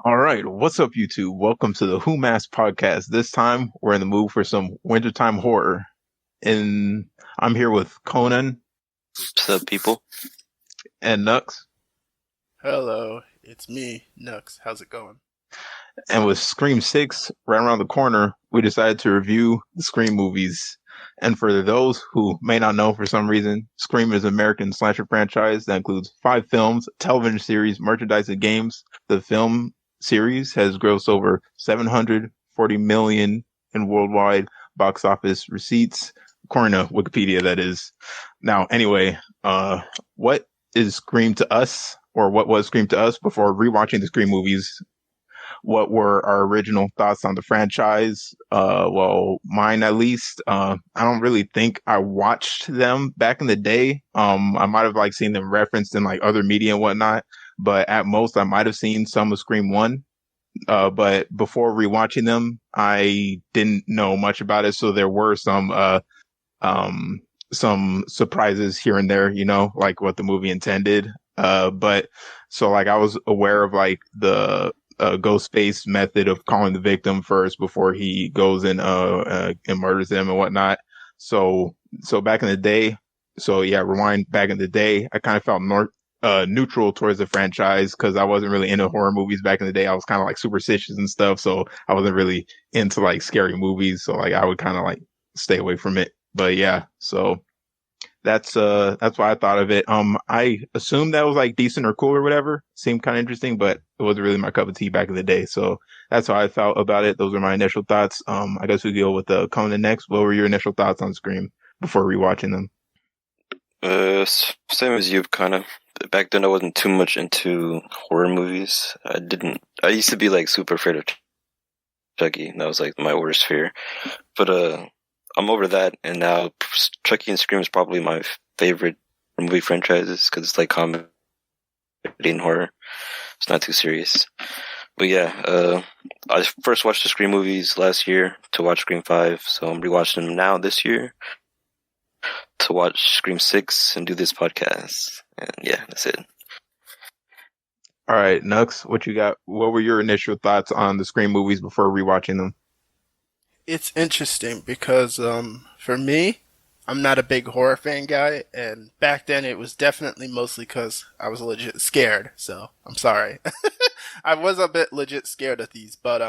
All right, what's up, YouTube? Welcome to the Who Mass podcast. This time, we're in the mood for some wintertime horror. And I'm here with Conan What's up, people? and Knux, Hello, it's me, Knux. How's it going? and with Scream 6 right around the corner, we decided to review the Scream movies. And for those who may not know for some reason, Scream is an American slasher franchise that includes 5 films, a television series, merchandise, and games. The film series has grossed over 740 million in worldwide box office receipts, according to Wikipedia, that is. Now, anyway, what is Scream to us, or what was Scream to us before rewatching the Scream movies? What were our original thoughts on the franchise? Well, mine at least. I don't really think I watched them back in the day. I might have like seen them referenced in like other media and whatnot, but at most I might have seen some of Scream 1. But before rewatching them, I didn't know much about it, so there were some surprises here and there, like what the movie intended. But so like I was aware of like the Ghostface method of calling the victim first before he goes and murders them and whatnot. So back in the day, so yeah, rewind back in the day, I kind of felt neutral towards the franchise because I wasn't really into horror movies back in the day. I was kind of like superstitious and stuff, so I wasn't really into like scary movies. So like I would kind of like stay away from it. But yeah, so that's why I thought of it. I assumed that was like decent or cool or whatever. Seemed kind of interesting, but it wasn't really my cup of tea back in the day. So that's how I felt about it. Those are my initial thoughts. I guess we go with Conan next. What were your initial thoughts on Scream before rewatching them? Same as you, kind of. Back then, I wasn't too much into horror movies. I used to be like super afraid of Chucky. That was like my worst fear. But I'm over that, and now Chucky and Scream is probably my favorite movie franchises because it's like comedy and horror. It's not too serious. But yeah, I first watched the Scream movies last year to watch Scream 5, so I'm rewatching them now this year to watch Scream 6 and do this podcast. And yeah, that's it. All right, Nux, what you got? What were your initial thoughts on the Scream movies before rewatching them? It's interesting because, for me, I'm not a big horror fan guy, and back then it was definitely mostly because I was legit scared, so I'm sorry. I was a bit legit scared of these, but,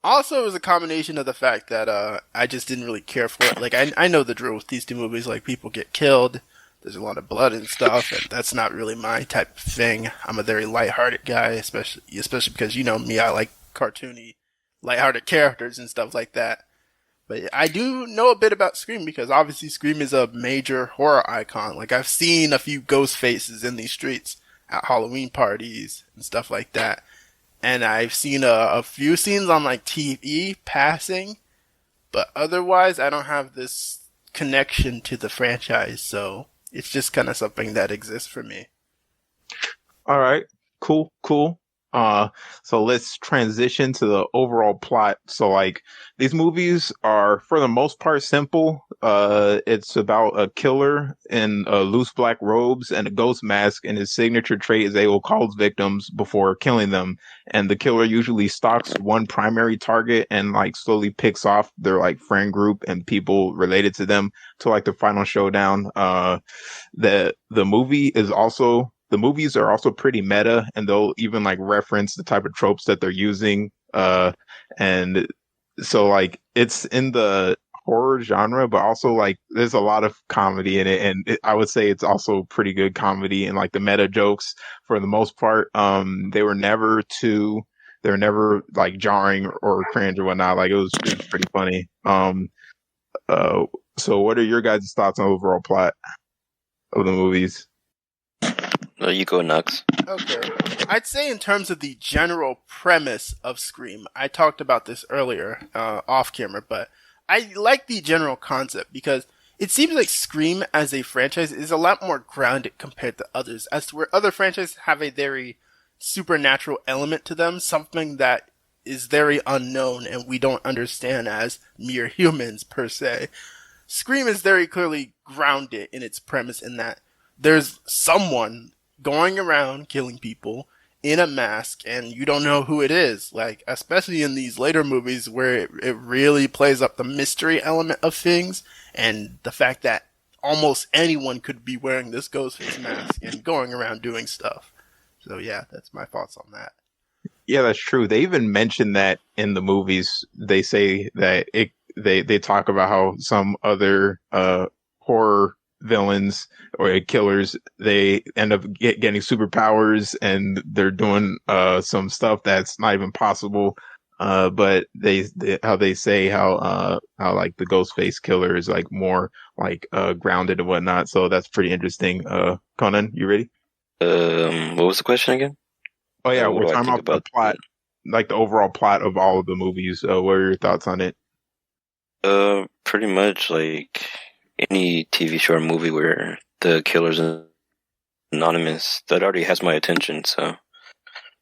also it was a combination of the fact that, I just didn't really care for it. Like, I know the drill with these two movies, like, people get killed, there's a lot of blood and stuff, and that's not really my type of thing. I'm a very lighthearted guy, especially because, you know me, I like cartoony, lighthearted characters and stuff like that. But I do know a bit about Scream because obviously Scream is a major horror icon. Like I've seen a few ghost faces in these streets at Halloween parties and stuff like that. And I've seen a few scenes on like TV passing, but otherwise I don't have this connection to the franchise. So it's just kind of something that exists for me. All right, cool. Uh, so let's transition to the overall plot. So like these movies are for the most part simple. It's about a killer in loose black robes and a ghost mask, and his signature trait is they will call his victims before killing them. And the killer usually stalks one primary target and like slowly picks off their like friend group and people related to them to like the final showdown. The movies are also pretty meta, and they'll even like reference the type of tropes that they're using. And so like it's in the horror genre, but also like there's a lot of comedy in it, and I would say it's also pretty good comedy and like the meta jokes for the most part. They were never like jarring or cringe or whatnot. Like it was pretty funny. Uh, so what are your guys' thoughts on overall plot of the movies? You go, Knux. Okay. I'd say in terms of the general premise of Scream, I talked about this earlier, off camera, but I like the general concept because it seems like Scream as a franchise is a lot more grounded compared to others, as to where other franchises have a very supernatural element to them, something that is very unknown and we don't understand as mere humans per se. Scream is very clearly grounded in its premise in that there's someone going around killing people, in a mask and you don't know who it is. Like, especially in these later movies where it really plays up the mystery element of things and the fact that almost anyone could be wearing this Ghostface mask and going around doing stuff. So yeah, that's my thoughts on that. Yeah, that's true. They even mention that in the movies. They say that they talk about how some other horror villains or killers, they end up getting superpowers and they're doing some stuff that's not even possible. But how they say how like the Ghostface killer is like more like grounded and whatnot. So that's pretty interesting. Conan, you ready? What was the question again? Oh yeah, What we're do I talking think about the about? plot, like the overall plot of all of the movies. What are your thoughts on it? Pretty much like any TV show or movie where the killer's anonymous, that already has my attention. So the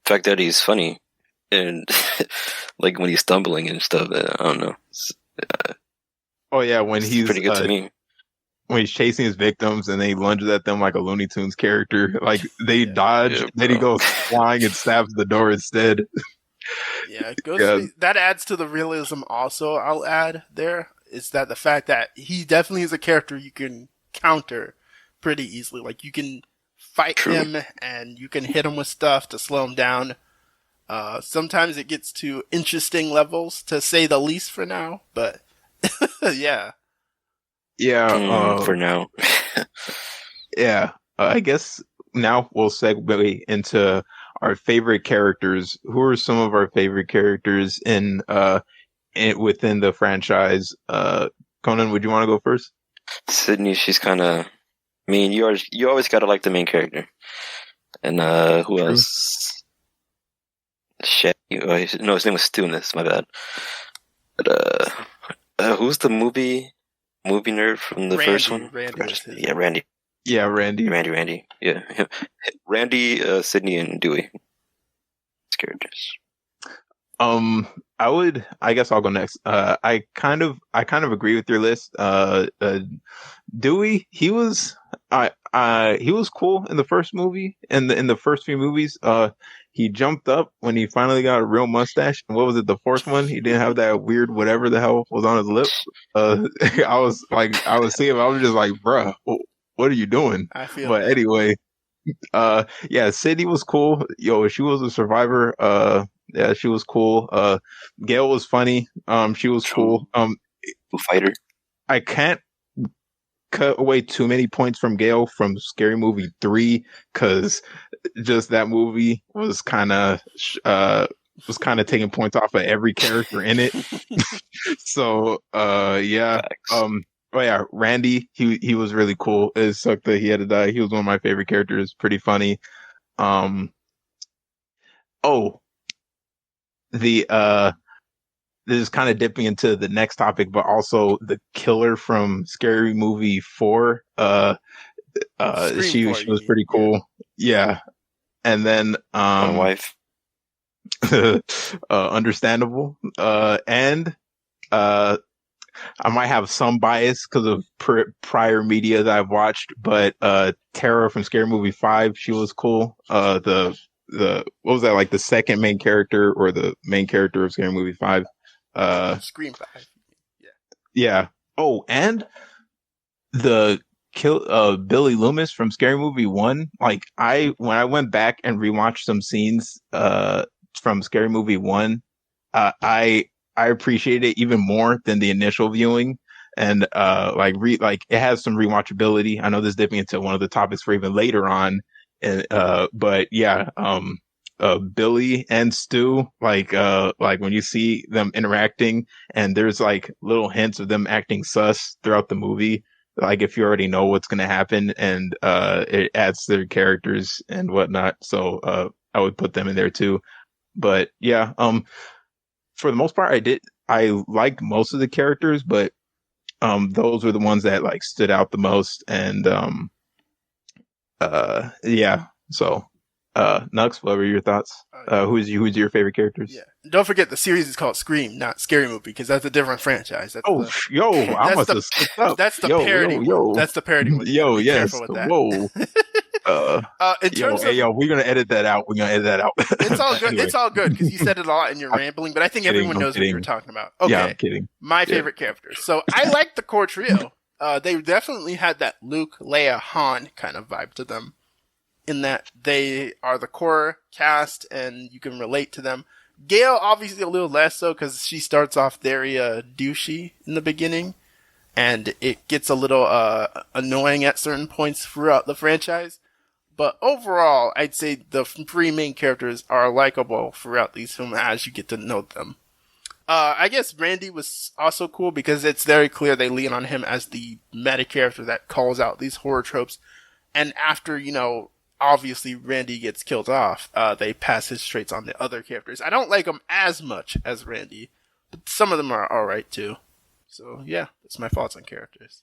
fact that he's funny and like when he's stumbling and stuff, I don't know. Oh yeah, when It's he's pretty good to me. when he's chasing his victims and then he lunges at them like a Looney Tunes character, like they Yeah. dodge, Yeah, then he bro. goes flying and stabs the door instead. Yeah, Yeah, Ghostface, that adds to the realism also, I'll add there, is that the fact that he definitely is a character you can counter pretty easily. Like, you can fight True. him and you can hit him with stuff to slow him down. Sometimes it gets to interesting levels, to say the least for now, but yeah. yeah, For now. yeah. I guess now we'll segue into our favorite characters. Who are some of our favorite characters within the franchise? Conan, would you want to go first? Sydney, she's kind of mean. You always gotta like the main character. And who True. else? Shit. No, his name was Stu in this. My bad. But who's the movie nerd from the first one? Randy was his Yeah, Randy. Yeah, Randy. Randy. Yeah, Randy, Sydney, and Dewey. Characters. I guess I'll go next. I kind of agree with your list. Dewey, he was cool in the first movie, in the first few movies. He jumped up when he finally got a real mustache. And what was it, the fourth one? He didn't have that weird whatever the hell was on his lip. I was seeing him, I was just like, bruh, what are you doing? I feel But that. anyway, yeah, Sydney was cool. Yo, she was a survivor. Yeah, she was cool. Gail was funny. She was cool. Fighter. I can't cut away too many points from Gail from Scary Movie 3 because just that movie was kind of taking points off of every character in it. So yeah. Facts. Oh yeah, Randy, he was really cool. It sucked that he had to die. He was one of my favorite characters. Pretty funny. Oh, the this is kind of dipping into the next topic, but also the killer from Scary Movie 4. She was pretty cool. Yeah. And then My wife. understandable. And I might have some bias because of prior media that I've watched, but Tara from Scary Movie 5, she was cool. The what was that, like the second main character or the main character of Scary Movie 5? Scream 5. Yeah. Oh, and the Billy Loomis from Scary Movie 1. Like when I went back and rewatched some scenes from Scary Movie 1, I appreciate it even more than the initial viewing. And like it has some rewatchability. I know this is dipping into one of the topics for even later on. And but yeah, Billy and Stu, like when you see them interacting and there's like little hints of them acting sus throughout the movie, like if you already know what's gonna happen, and it adds to their characters and whatnot. So I would put them in there too. But yeah, for the most part, I liked most of the characters, but those were the ones that like stood out the most. And yeah, so Knux, what were your thoughts? Who's your favorite characters? Yeah. Don't forget the series is called Scream, not Scary Movie, because that's a different franchise. That's I must have skipped up. That's the parody one. That's the parody one. Yo, Be yes. careful with that. Whoa. In terms of, we're gonna edit that out. We're gonna edit that out. it's all good. Anyway, It's all good because you said it a lot and you're I'm rambling, but I think kidding. everyone I'm knows what you're kidding. talking about. Yeah, Okay, I'm kidding. my Yeah. favorite characters. So I like the core trio. They definitely had that Luke, Leia, Han kind of vibe to them, in that they are the core cast and you can relate to them. Gail, obviously a little less so because she starts off very douchey in the beginning, and it gets a little annoying at certain points throughout the franchise. But overall, I'd say the three main characters are likable throughout these films as you get to know them. I guess Randy was also cool because it's very clear they lean on him as the meta character that calls out these horror tropes. And after, obviously Randy gets killed off, they pass his traits on to other characters. I don't like them as much as Randy, but some of them are alright too. So yeah, that's my thoughts on characters.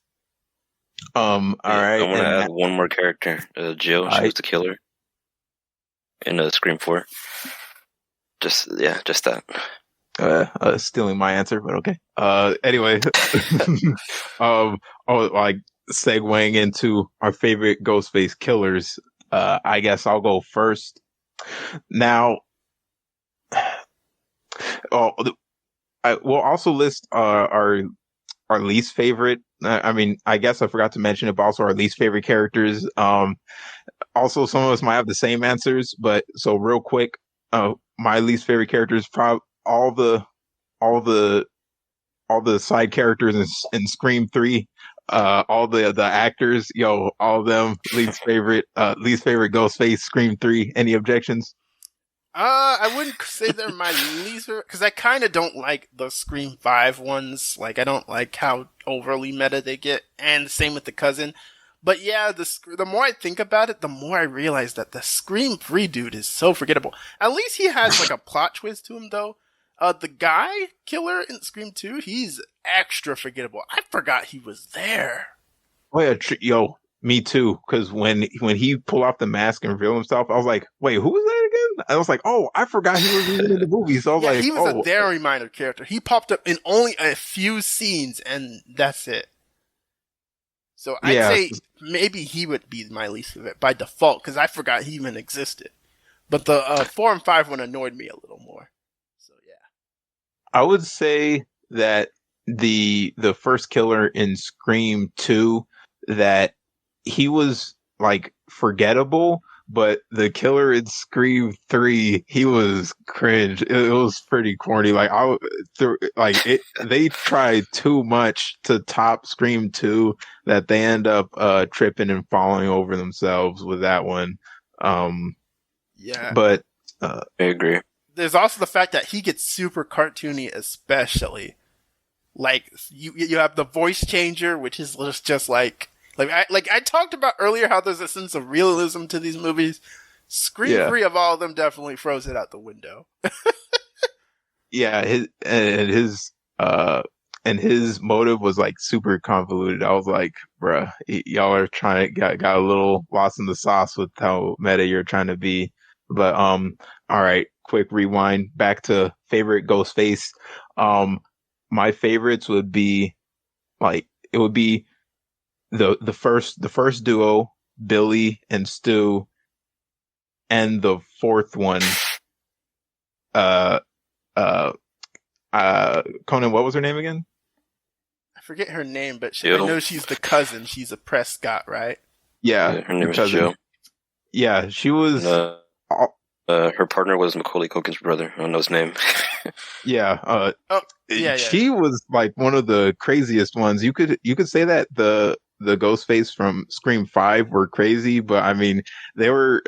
All right. I want to add one more character. Jill, she was the killer in Scream 4. Just that. Stealing my answer, but okay. Anyway, like segueing into our favorite Ghostface killers. I guess I'll go first. Now, we'll also list our least favorite. I mean, I guess I forgot to mention it, but also our least favorite characters. Also, some of us might have the same answers, but so real quick, my least favorite characters, probably all the side characters in Scream 3, all the actors, all of them least favorite Ghostface Scream 3. Any objections? I wouldn't say they're my least favorite, because I kind of don't like the Scream 5 ones. Like, I don't like how overly meta they get, and same with the cousin. But yeah, the more I think about it, the more I realize that the Scream 3 dude is so forgettable. At least he has like a plot twist to him, though. The guy killer in Scream 2, he's extra forgettable. I forgot he was there. Oh yeah, me too. Because when he pulled off the mask and revealed himself, I was like, wait, who was that again? I was like, oh, I forgot he was even in the movie. So I was like, he was a very minor character. He popped up in only a few scenes, and that's it. So I'd say maybe he would be my least favorite by default, because I forgot he even existed. But the 4 and 5 one annoyed me a little more. So yeah. I would say that the first killer in Scream 2, that he was like forgettable, but the killer in Scream 3, he was cringe. It was pretty corny. Like they tried too much to top Scream 2 that they end up tripping and falling over themselves with that one. Yeah, but I agree. There's also the fact that he gets super cartoony, especially like you have the voice changer, which is just like I talked about earlier how there's a sense of realism to these movies. Scream 3 of all of them definitely throws it out the window. Yeah, his motive was like super convoluted. I was like, bruh, y'all are trying to got a little lost in the sauce with how meta you're trying to be. But all right, quick rewind back to favorite Ghostface. My favorites would be the first duo, Billy and Stu, and the fourth one, Conan, what was her name again? I forget her name, but I know she's the cousin. She's a Prescott, right? Yeah, her name is Jill. Yeah, she was. Her partner was Macaulay Culkin's brother. I don't know his name. Yeah. Yeah. She was like one of the craziest ones. You could say that the Ghostface from Scream 5 were crazy, but I mean they were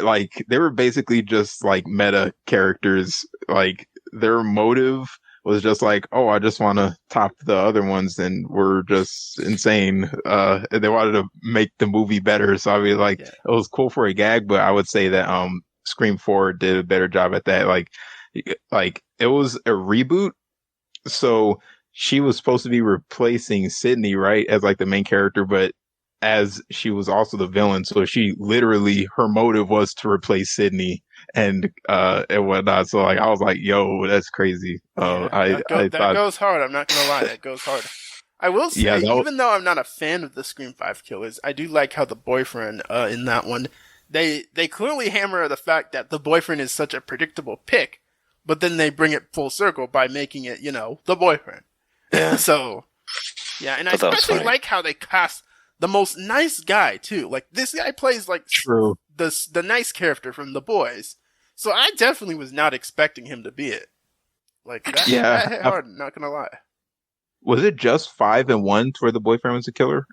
basically just like meta characters. Like their motive was just like, oh, I just want to top the other ones, and we're just insane. They wanted to make the movie better, so I mean, like, it was cool for a gag, but I would say that Scream 4 did a better job at that. Like it was a reboot, so she was supposed to be replacing Sydney, right, as like the main character, but as she was also the villain, so she literally, her motive was to replace Sydney and whatnot. So like I was like, yo, that's crazy. That goes hard. I'm not gonna lie, that goes hard. I will say, even though I'm not a fan of the Scream 5 killers, I do like how the boyfriend in that one they clearly hammer the fact that the boyfriend is such a predictable pick, but then they bring it full circle by making it, the boyfriend. Yeah. So, yeah, and I Thought that was especially funny. like how they cast the most nice guy too. Like this guy plays like True. the nice character from The Boys. So I definitely was not expecting him to be it. Like that, Yeah. that hit hard. Not gonna lie. Was it just 5 and 1 to where the boyfriend was a killer?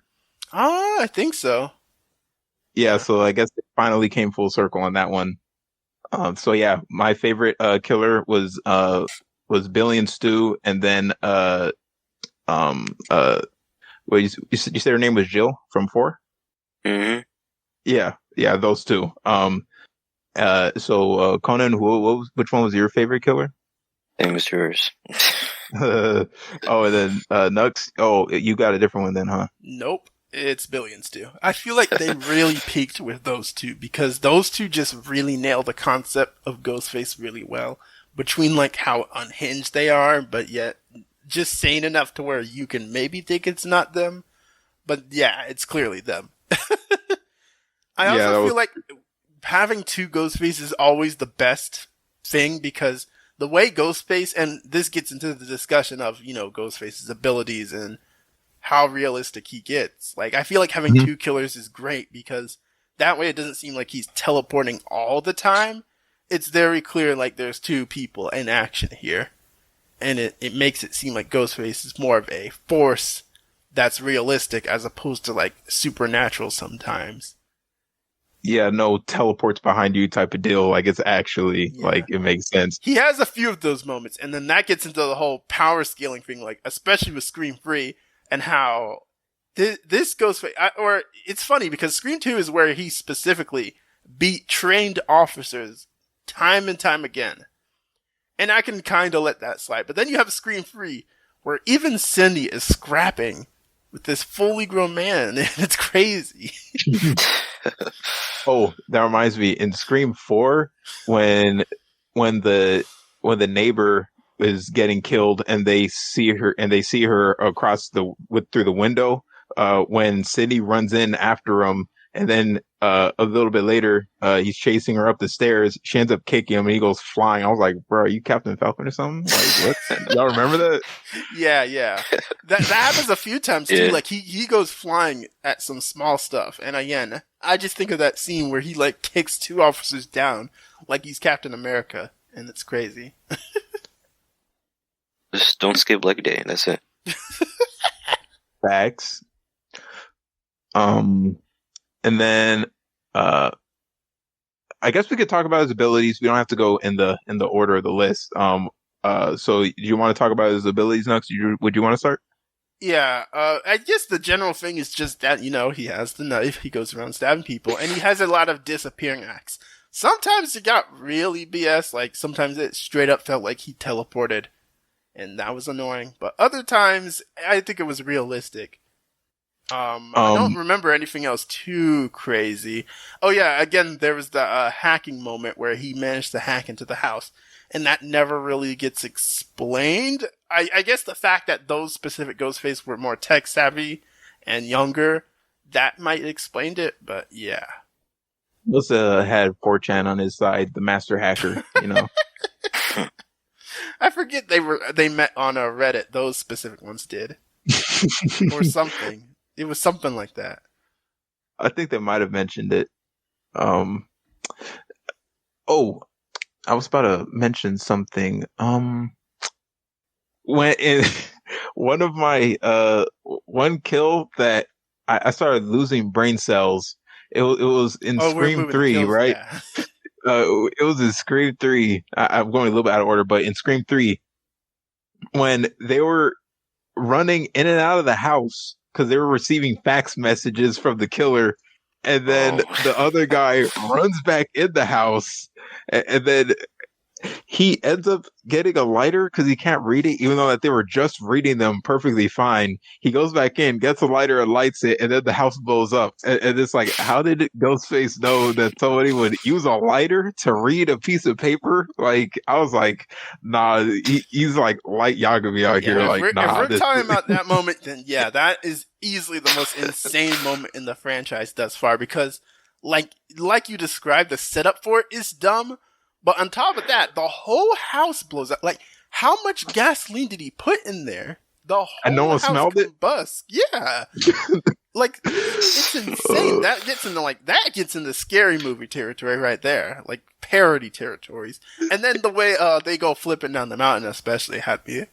I think so. Yeah, Yeah. so I guess it finally came full circle on that one. So yeah, my favorite killer was Billy and Stu, and then um uh well, you said her name was Jill from 4? Mm-hmm. Yeah, those two. Conan, which one was your favorite killer? Same as yours. And then Knux. Oh, you got a different one then, huh? Nope. It's Billions too. I feel like they really peaked with those two because those two just really nail the concept of Ghostface really well. Between like how unhinged they are, but yet just sane enough to where you can maybe think it's not them. But yeah, it's clearly them. I also feel like having two Ghostfaces is always the best thing because the way Ghostface, and this gets into the discussion of, Ghostface's abilities and how realistic he gets. Like, I feel like having two killers is great because that way it doesn't seem like he's teleporting all the time. It's very clear like there's two people in action here. And it makes it seem like Ghostface is more of a force that's realistic as opposed to like supernatural sometimes. Yeah, no teleports behind you type of deal. Like it's actually like it makes sense. He has a few of those moments, and then that gets into the whole power scaling thing, like especially with Scream 3 and how this goes. Or it's funny because Scream 2 is where he specifically beat trained officers time and time again, and I can kind of let that slide. But then you have Scream 3 where even Cindy is scrapping with this fully grown man, and it's crazy. Oh, that reminds me. In Scream 4, when the neighbor is getting killed and they see her across through the window, when Cindy runs in after him, and then a little bit later, he's chasing her up the stairs. She ends up kicking him, and he goes flying. I was like, "Bro, are you Captain Falcon or something?" Like, what? Y'all remember that? Yeah. That happens a few times too. Yeah. Like he goes flying at some small stuff, and again, I just think of that scene where he like kicks two officers down like he's Captain America, and it's crazy. Just don't skip leg day. That's it. Facts. And then I guess we could talk about his abilities. We don't have to go in the order of the list. So do you want to talk about his abilities next? Would you want to start? Yeah, I guess the general thing is just that, he has the knife, he goes around stabbing people, and he has a lot of disappearing acts. Sometimes it got really BS, like sometimes it straight up felt like he teleported, and that was annoying. But other times, I think it was realistic. I don't remember anything else too crazy. Oh yeah, again, there was the hacking moment where he managed to hack into the house, and that never really gets explained. I guess the fact that those specific Ghostface were more tech savvy and younger, that might explained it, but yeah. Must had 4chan on his side, the master hacker, I forget they met on a Reddit, those specific ones did. Or something. It was something like that. I think they might have mentioned it. I was about to mention something. When in one of my one kill that I started losing brain cells. It was in Scream 3, right? Yeah. It was in Scream 3. I'm going a little bit out of order, but in Scream 3, when they were running in and out of the house because they were receiving fax messages from the killer, and then the other guy runs back in the house, and then he ends up getting a lighter because he can't read it, even though that they were just reading them perfectly fine. He goes back in, gets a lighter, and lights it, and then the house blows up. And it's like, how did Ghostface know that somebody would use a lighter to read a piece of paper? Like, I was like, nah, he's like light Yagami out here. Like, if we're talking about that moment, then yeah, that is easily the most insane moment in the franchise thus far because like you described, the setup for it is dumb. But on top of that, the whole house blows up. Like, how much gasoline did he put in there? The And no whole one house smelled it? combusts. Yeah. Like, it's insane. That gets into scary movie territory right there. Like, parody territories. And then the way they go flipping down the mountain especially had me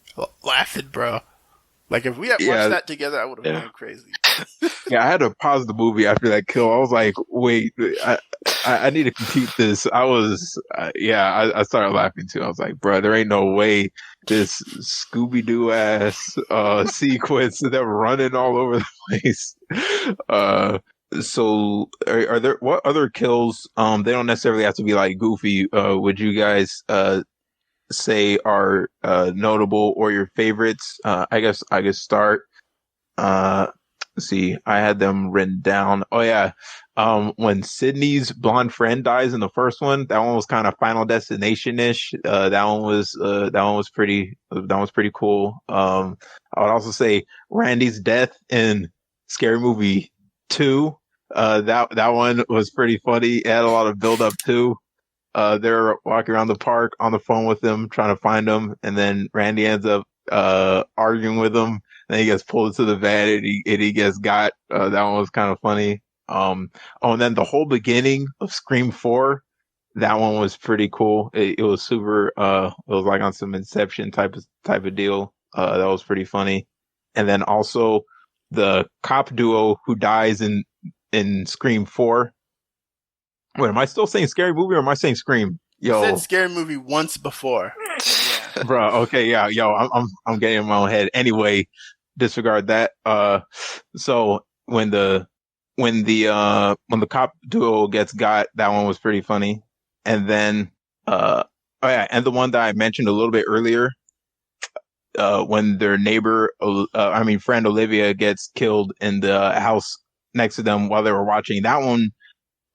laughing, bro. Like, if we had watched that together, I would have gone crazy. Yeah, I had to pause the movie after that kill. I was like, wait, I need to compute this. I started laughing too. I was like, bro, there ain't no way this Scooby-Doo ass sequence that were running all over the place. So are there, what other kills, they don't necessarily have to be like goofy, would you guys say are notable or your favorites? I guess I could start. Let's see, I had them written down. Oh yeah, when Sydney's blonde friend dies in the first one, that one was kind of Final Destination ish. That one was pretty cool. I would also say Randy's death in Scary Movie 2. That one was pretty funny. It had a lot of build up too. They're walking around the park on the phone with him, trying to find him, and then Randy ends up arguing with him. Then he gets pulled into the van and he gets got. That one was kind of funny. And then the whole beginning of Scream 4, that one was pretty cool. It was super. It was like on some Inception type of deal. That was pretty funny. And then also the cop duo who dies in Scream 4. Wait, am I still saying Scary Movie or am I saying Scream? Yo, you said Scary Movie once before. Yeah. Bro, okay, yeah, yo, I'm getting in my own head. Anyway, disregard that. So when the cop duo gets got, that one was pretty funny. And then and the one that I mentioned a little bit earlier, when their friend Olivia gets killed in the house next to them while they were watching, that one.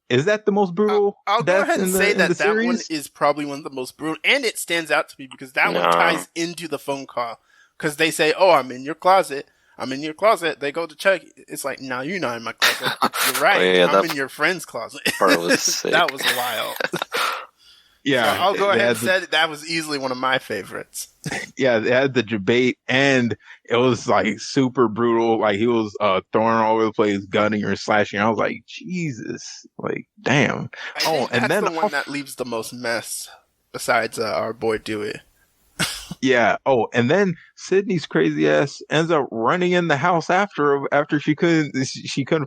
Is that the most brutal? I'll go ahead and say that one is probably one of the most brutal, and it stands out to me because that one ties into the phone call. Because they say, "Oh, I'm in your closet. I'm in your closet." They go to check. It's like, "No, you're not in my closet. You're right. I'm in your friend's closet." Part was sick. That was wild. Yeah, so I'll go ahead and say that was easily one of my favorites. Yeah, they had the debate, and it was like super brutal. Like he was throwing all over the place, gunning or slashing. I was like, Jesus, like damn. And then the one that leaves the most mess, besides our boy Dewey. Yeah. Oh, and then Sydney's crazy ass ends up running in the house after she couldn't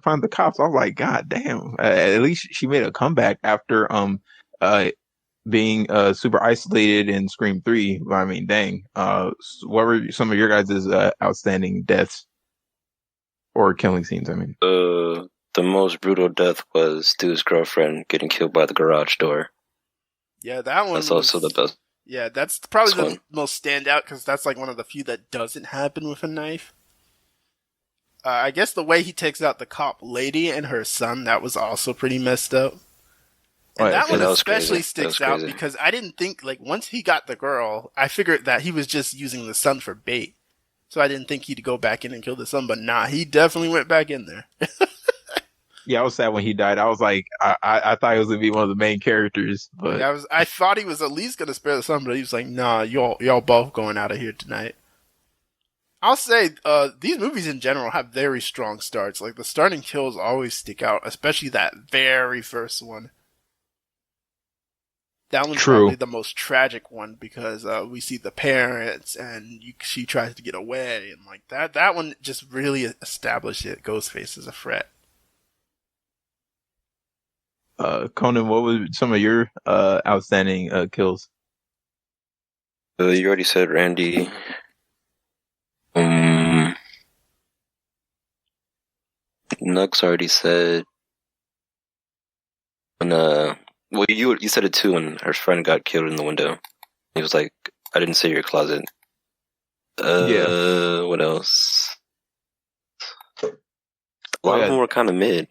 find the cops. I was like, God damn. At least she made a comeback after being super isolated in Scream 3. I mean, dang. What were some of your guys' outstanding deaths or killing scenes? I mean, the most brutal death was Stu's girlfriend getting killed by the garage door. Yeah, that one. That's also the best. Yeah, that's probably the most standout because that's like one of the few that doesn't happen with a knife. I guess the way he takes out the cop lady and her son, that was also pretty messed up. And that one especially sticks out because I didn't think, like, once he got the girl, I figured that he was just using the son for bait. So I didn't think he'd go back in and kill the son, but nah, he definitely went back in there. Yeah, I was sad when he died. I was like, I thought he was going to be one of the main characters. But yeah, I thought he was at least going to spare the son, but he was like, nah, y'all both going out of here tonight. I'll say, these movies in general have very strong starts. Like, the starting kills always stick out, especially that very first one. That one's probably the most tragic one because we see the parents and she tries to get away and like that. That one just really established it. Ghostface as a threat. Conan, what was some of your outstanding kills? You already said Randy. Knux already said. Well, you said it too when her friend got killed in the window. He was like, "I didn't say your closet." Yeah. What else? A lot of them were kind of mid.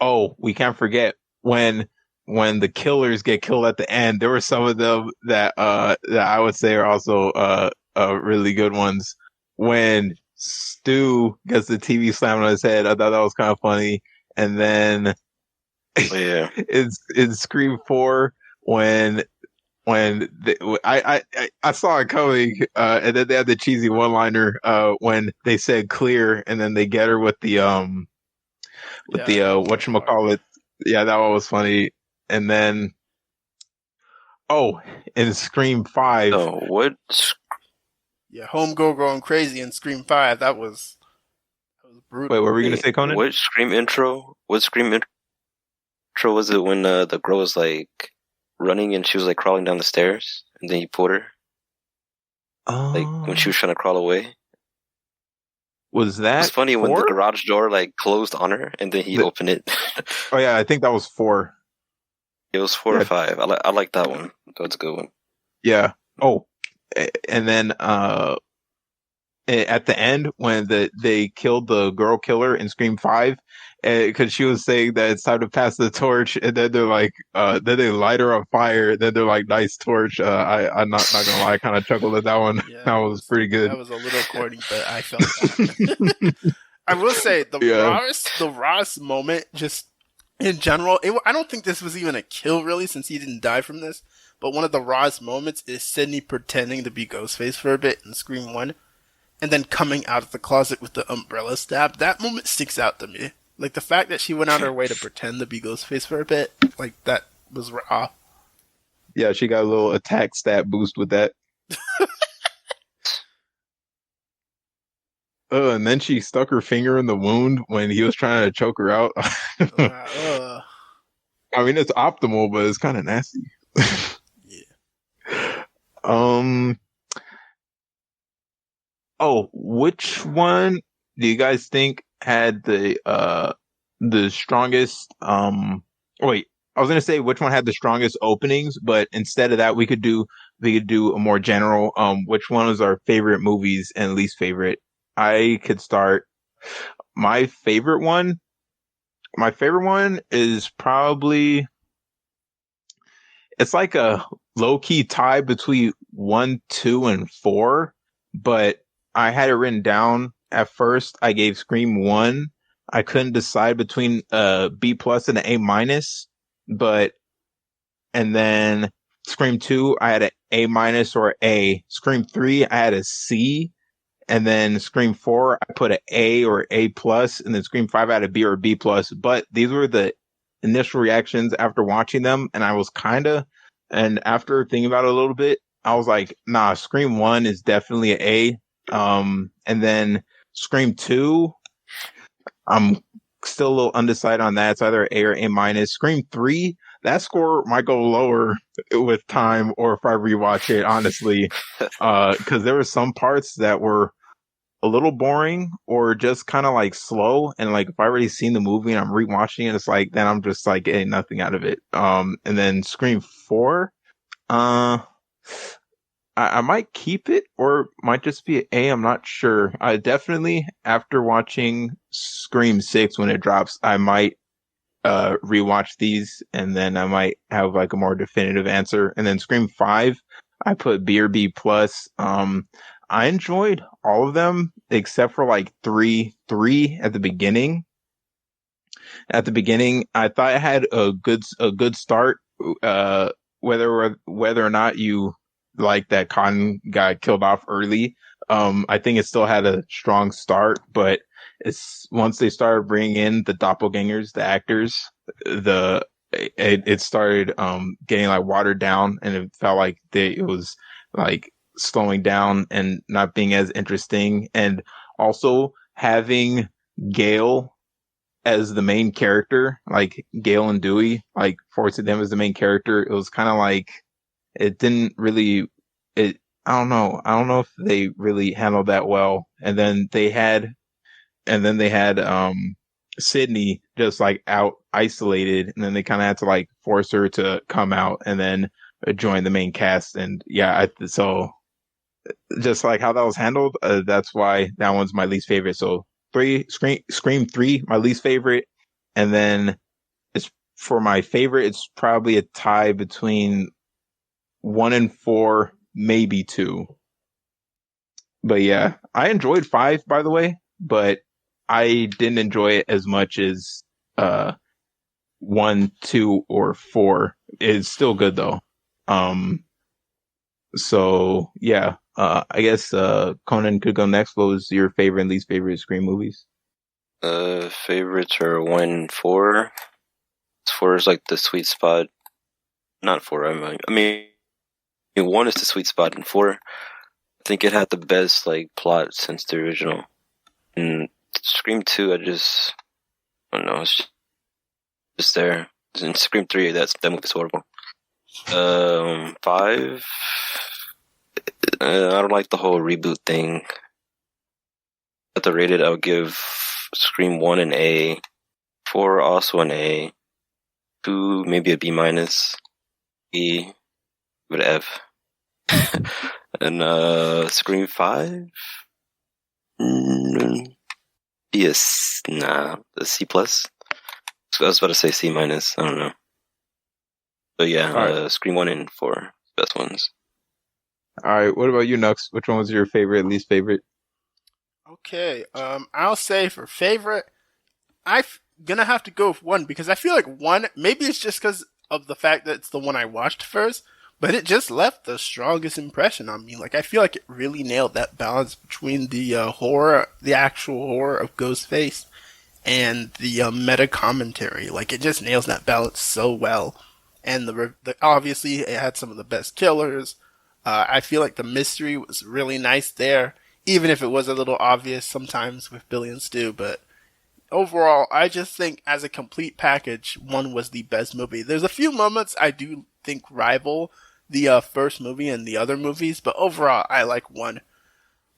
Oh, we can't forget when the killers get killed at the end. There were some of them that I would say are also really good ones. When Stu gets the TV slammed on his head, I thought that was kind of funny. And then Oh, yeah. in Scream 4 when I saw it coming, and then they had the cheesy one liner when they said clear, and then they get her with Yeah, the that was a part. whatchamacallit. Yeah, that one was funny. And then oh, in Scream 5, Oh, what? Yeah, Homegirl going crazy in Scream 5. That was wait, brutal. what were we gonna Wait, say, Conan? what Scream intro? What Scream intro was it when the girl was like running and she was like crawling down the stairs and then you pulled her? Like when she Um, was trying to crawl away? It was was that funny when the 4? garage door like closed on her and then he The, opened it. oh yeah, I think that was 4. It was 4 or Yeah, 5. I like that one. That was a good one. yeah. Oh, and then at the end when they killed the girl killer in Scream 5, because she was saying that it's time to pass the torch, and then they're like, then they light her on fire. Then they're like, "Nice torch." I'm not gonna lie, I kind of chuckled at that one. Yeah, That was pretty that good. was a little corny, but I felt that. I will say Yeah. The Ross moment, just in general, I don't think this was even a kill really, since he didn't die from this. But one of the Ross moments is Sydney pretending to be Ghostface for a bit in Scream One, and then coming out of the closet with the umbrella stab. That moment sticks out to me. Like the fact that she went out of her way to pretend to be Ghostface for a bit, like that was raw. Yeah, she got a little attack stat boost with that. And then she stuck her finger in the wound when he was trying to choke her out. Uh, I mean, it's optimal, but it's kind of nasty. yeah. um. Oh, which one do you guys think had the strongest wait, I was gonna say which one had the strongest openings, but instead of that we could do a more general which one was our favorite movies and least favorite. I could start. My favorite one my favorite one is probably it's like a low key tie between 1, 2, and 4, but I had it written down at first. I gave Scream 1. I couldn't decide between a B plus and an A minus, but and then Scream 2, I had an A minus or A. Scream 3, I had a C, and then Scream 4, I put an A or A plus, and then Scream 5, I had a B or a B plus. But these were the initial reactions after watching them, and I was kind of, and after thinking about it a little bit, I was like, nah, Scream 1 is definitely an A. And then Scream 2, I'm still a little undecided on that. It's either A or A minus. Scream 3, that score might go lower with time or if I rewatch it, honestly. Because there were some parts that were a little boring or just kind of like slow. And like if I already seen the movie and I'm rewatching it, it's like then I'm just like getting nothing out of it. And then Scream 4, uh, I might keep it or might just be an A. I'm not sure. I definitely after watching Scream 6 when it drops, I might rewatch these and then I might have like a more definitive answer. And then Scream 5, I put B or B plus. I enjoyed all of them except for like 3 at the beginning. At the beginning, I thought it had a good start. Uh, whether or not you like that Cotton got killed off early, I think it still had a strong start. But it's once they started bringing in the doppelgangers, the actors, it started getting like watered down, and it felt like it was like slowing down and not being as interesting, and also having Gail as the main character, like Gale and Dewey, like forcing them as the main character, it was kind of like it didn't really. It I don't know. I don't know if they really handled that well. And then they had Sydney just like out isolated, and then they kind of had to like force her to come out and then join the main cast. And yeah, so just like how that was handled, that's why that one's my least favorite. So Scream 3, my least favorite, and then it's for my favorite. It's probably a tie between 1 and 4, maybe 2. But yeah, I enjoyed 5, by the way, but I didn't enjoy it as much as uh 1, 2, or 4. It's still good though. So yeah, I guess Conan could go next. What was your favorite and least favorite Scream movies? Favorites are 1 and 4. 4 is like the sweet spot. Not 4. I mean, 1 is the sweet spot, and 4, I think it had the best like plot since the original. And Scream 2, I don't know. It's just there. And Scream 3, that movie's horrible. 5. I don't like the whole reboot thing. At the rated, I would give Scream 1 an A, 4 also an A, 2 maybe a B minus, E, but F, and Scream 5, yes, nah, a C plus. I was about to say C minus. I don't know, but yeah, right. Scream 1 and 4, best ones. All right, what about you, Knux? Which one was your favorite, least favorite? Okay, I'll say for favorite, I'm gonna have to go with 1 because I feel like 1, maybe it's just because of the fact that it's the one I watched first, but it just left the strongest impression on me. Like, I feel like it really nailed that balance between the horror, the actual horror of Ghostface, and the meta commentary. Like, it just nails that balance so well. And obviously, it had some of the best killers. I feel like the mystery was really nice there, even if it was a little obvious sometimes with Billy and Stu, but overall, I just think as a complete package, 1 was the best movie. There's a few moments I do think rival the first movie and the other movies, but overall, I like 1.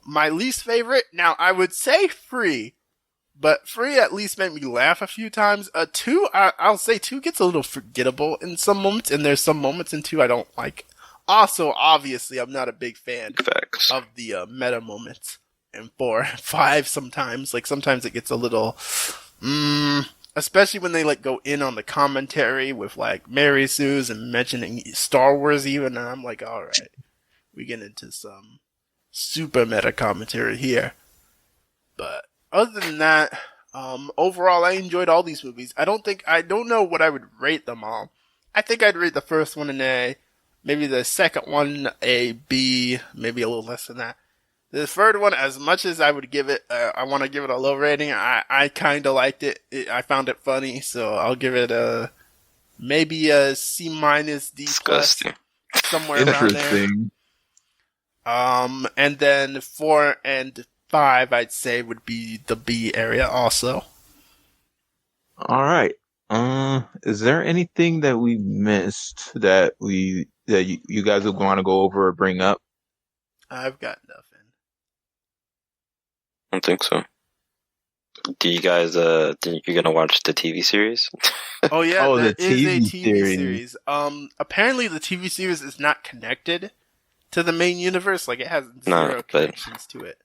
My least favorite, now I would say 3, but 3 at least made me laugh a few times. 2, I'll say 2 gets a little forgettable in some moments, and there's some moments in 2 I don't like. Also, obviously, I'm not a big fan Facts. of the meta moments. And 4, 5 sometimes. Like, sometimes it gets a little, especially when they, like, go in on the commentary with, like, Mary Sue's and mentioning Star Wars even, and I'm like, alright, we get into some super meta commentary here. But, other than that, overall, I enjoyed all these movies. I don't know what I would rate them all. I think I'd rate the first one an A, maybe the second one a B, maybe a little less than that. The third one, as much as I would give it, I want to give it a low rating. I kind of liked it. I found it funny, so I'll give it maybe a C minus, D plus, Disgusting. somewhere around there. Interesting. And then 4 and 5, I'd say would be the B area also. All right. Is there anything that we missed that you guys would want to go over or bring up? I've got nothing. I don't think so. Do you guys think you're gonna watch the TV series? Oh yeah, Oh, there the is a TV TV series. series. Apparently the TV series is not connected to the main universe. Like, it has zero connections to it.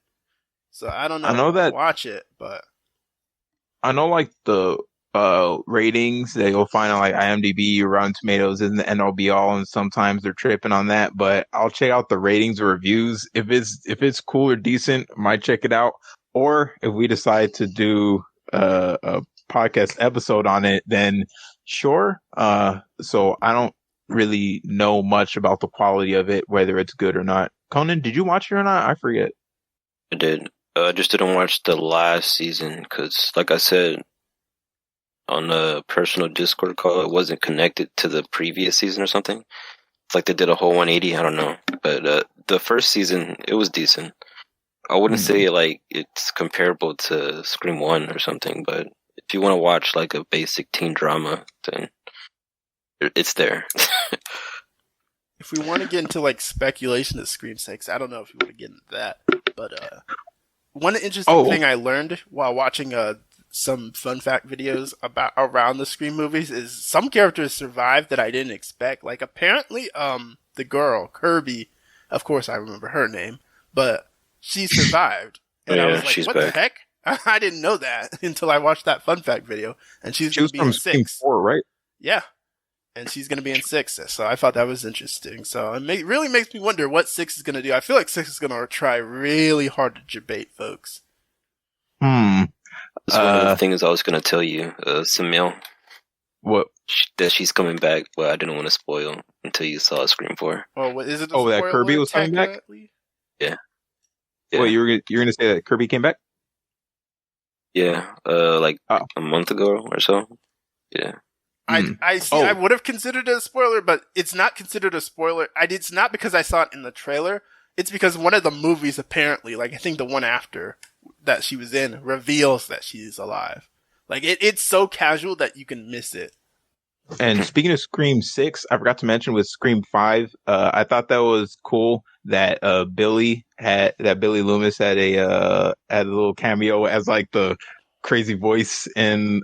So I don't know. I know if I'll that- watch it, but I know, like, the ratings that you'll find on like IMDb or Rotten Tomatoes isn't the end all be all, and sometimes they're tripping on that. But I'll check out the ratings or reviews. If it's cool or decent, I might check it out. Or if we decide to do a podcast episode on it, then sure. So I don't really know much about the quality of it, whether it's good or not. Conan, did you watch it or not? I forget. I did. I just didn't watch the last season because, like I said, on a personal Discord call, it wasn't connected to the previous season or something. It's like they did a whole 180. I don't know, but the first season, it was decent. I wouldn't say like it's comparable to Scream 1 or something, but if you want to watch like a basic teen drama, then it's there. if we want to get into like speculation of Scream 6, I don't know if we want to get into that. But one interesting thing I learned while watching some fun fact videos about around the Scream movies is some characters survived that I didn't expect. Like, apparently, the girl, Kirby, of course I remember her name, but she survived. And I was like, what the heck? I didn't know that until I watched that fun fact video. And she was from Scream 4, right? Yeah. And she's going to be in 6. So I thought that was interesting. So it really makes me wonder what 6 is going to do. I feel like 6 is going to try really hard to debate folks. That's one of the things I was going to tell you. Samill. What? That she's coming back, but I didn't want to spoil until you saw Scream 4. Oh, what is it? A Oh, that spoiler Kirby was coming back? technically? Yeah. Wait, you're gonna say that Kirby came back? Yeah, like a month ago or so. Yeah. I see. I would have considered it a spoiler, but it's not considered a spoiler. It's not because I saw it in the trailer. It's because one of the movies, apparently, like I think the one after that she was in, reveals that she's alive. Like it's so casual that you can miss it. And speaking of Scream 6, I forgot to mention with Scream 5, I thought that was cool that Billy Loomis had a little cameo as like the crazy voice in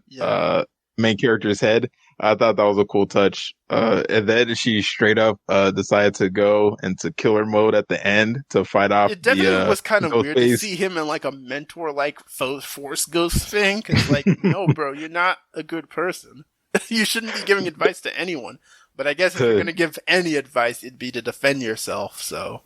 main character's head. I thought that was a cool touch. And then she straight up decided to go into killer mode at the end to fight off. It definitely was kind of weird face. to see him in like a mentor-like force ghost thing. Because like, no, bro, you're not a good person. You shouldn't be giving advice to anyone. But I guess if you're going to give any advice, it'd be to defend yourself. So.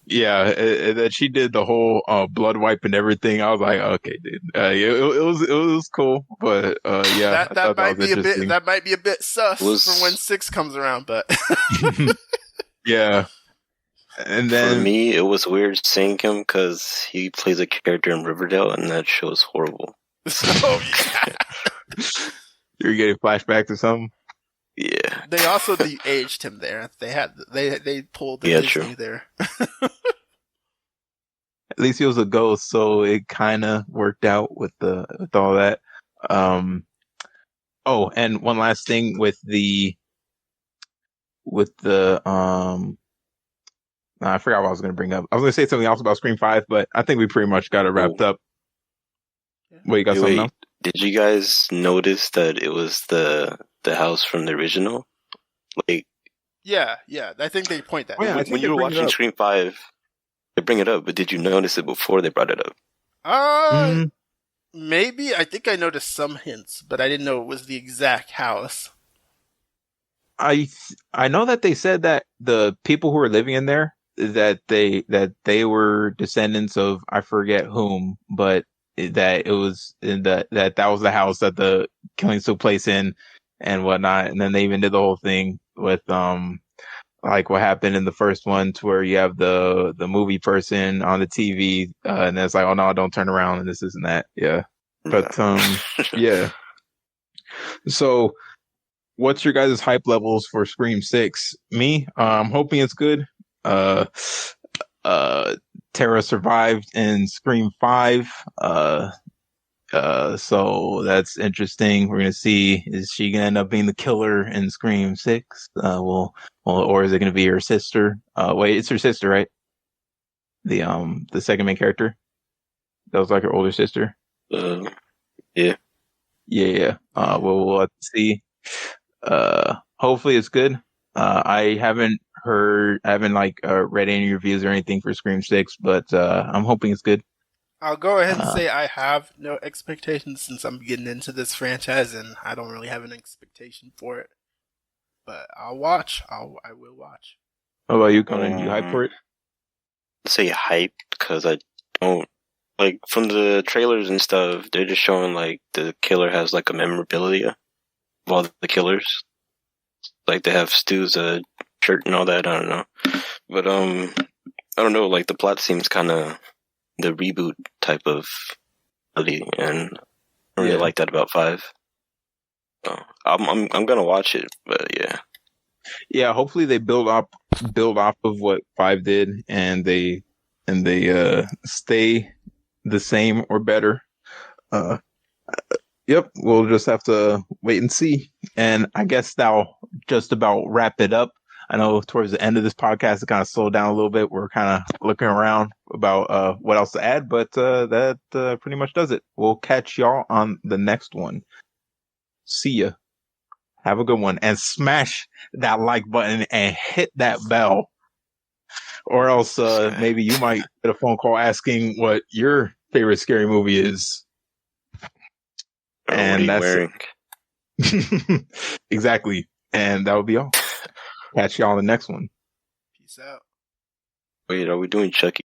Yeah, that she did the whole blood wipe and everything. I was like, okay, dude, it was cool, but yeah, that might be a bit sus for when 6 comes around, but yeah. And then for me, it was weird seeing him because he plays a character in Riverdale, and that show is horrible. So yeah. You're getting flashbacks or something. Yeah. They also de-aged him there. They pulled the Disney there. At least he was a ghost, so it kind of worked out with all that. Oh, and one last thing with the I forgot what I was going to bring up. I was going to say something else about Scream 5, but I think we pretty much got it wrapped up. Wait, you got something else? Did you guys notice that it was the house from the original? Like, yeah. I think they point that. Yeah, when you were watching Scream 5, they bring it up, but did you notice it before they brought it up? Maybe. I think I noticed some hints, but I didn't know it was the exact house. I know that they said that the people who were living in there that they were descendants of I forget whom, but that it was in that was the house that the killings took place in and whatnot. And then they even did the whole thing with like what happened in the first one to where you have the movie person on the TV and it's like, oh no, don't turn around and this isn't that. Yeah. But yeah. So what's your guys' hype levels for Scream 6? Me, I'm hoping it's good. Tara survived in Scream 5. So that's interesting. We're gonna see, is she gonna end up being the killer in Scream 6? Or is it gonna be her sister? Wait, it's her sister, right? The second main character. That was like her older sister. Yeah. Yeah. We'll have to see. Hopefully it's good. I haven't read any reviews or anything for Scream 6, but I'm hoping it's good. I'll go ahead and say I have no expectations since I'm getting into this franchise and I don't really have an expectation for it. But I'll watch. I will watch. How about you, Conan? You hyped for it? I'd say hyped because I don't like from the trailers and stuff. They're just showing like the killer has like a memorabilia of all the killers. Like they have Stu's shirt and all that. I don't know, but I don't know. Like the plot seems kind of the reboot type of movie, and I really like that about 5. So I'm gonna watch it, but yeah. Hopefully they build off of what 5 did, and they stay the same or better. Yep, we'll just have to wait and see. And I guess that'll just about wrap it up. I know towards the end of this podcast, it kind of slowed down a little bit. We're kind of looking around about what else to add, but that pretty much does it. We'll catch y'all on the next one. See ya. Have a good one. And smash that like button and hit that bell. Or else maybe you might get a phone call asking what your favorite scary movie is. And what are you wearing? Exactly. And that will be all. Catch y'all on the next one. Peace out. Wait, are we doing Chucky?